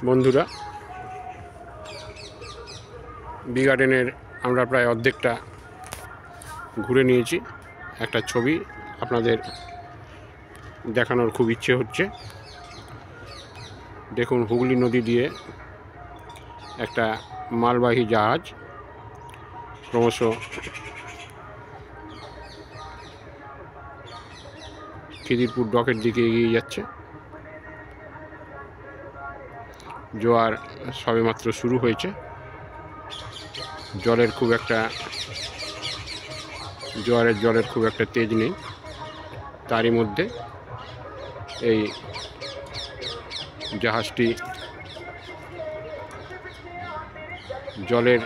বন্ধুরা, বি গার্ডেনের আমরা প্রায় অর্ধেকটা ঘুরে নিয়েছি। একটা ছবি আপনাদের দেখানোর খুব ইচ্ছে হচ্ছে। দেখুন, হুগলি নদী দিয়ে একটা মালবাহী জাহাজ ক্রমশ খিদিরপুর ডকের দিকে এগিয়ে যাচ্ছে। জোয়ার সবেমাত্র শুরু হয়েছে। জলের খুব একটা তেজ নেই। তারই মধ্যে এই জাহাজটি জলের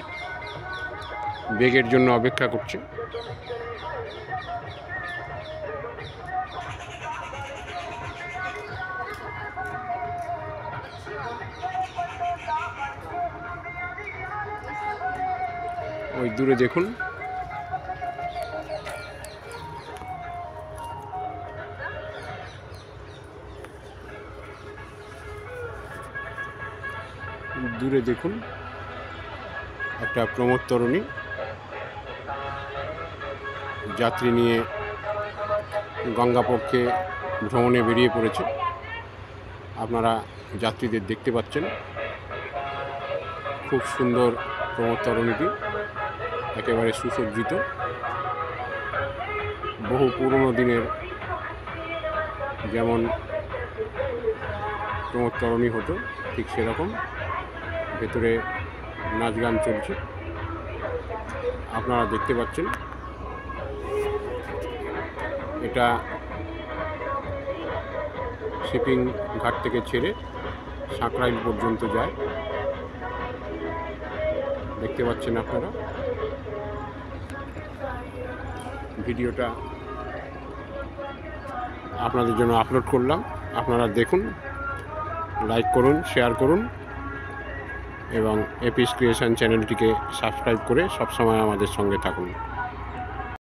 বেগের জন্য অপেক্ষা করছে। ওই দূরে দেখুন, একটা প্রমোদ তরুণী যাত্রী নিয়ে গঙ্গাপক্ষে ভ্রমণে বেরিয়ে পড়েছে। আপনারা যাত্রীদের দেখতে পাচ্ছেন। খুব সুন্দর প্রমোদ তরুণীটি, একেবারে সুসজ্জিত। বহু পুরনো দিনের যেমন প্রমোদ তরুণী হতো, ঠিক সেরকম ভেতরে নাচ গান চলছে, আপনারা দেখতে পাচ্ছেন। এটা শিপিং ঘাট থেকে ছেড়ে সাঁকরাইল পর্যন্ত যায়, দেখতে পাচ্ছেন আপনারা। ভিডিওটা আপনাদের জন্য আপলোড করলাম, আপনারা দেখুন, লাইক করুন, শেয়ার করুন এবং এপিস ক্রিয়েশন চ্যানেলটিকে সাবস্ক্রাইব করে সবসময় আমাদের সঙ্গে থাকুন।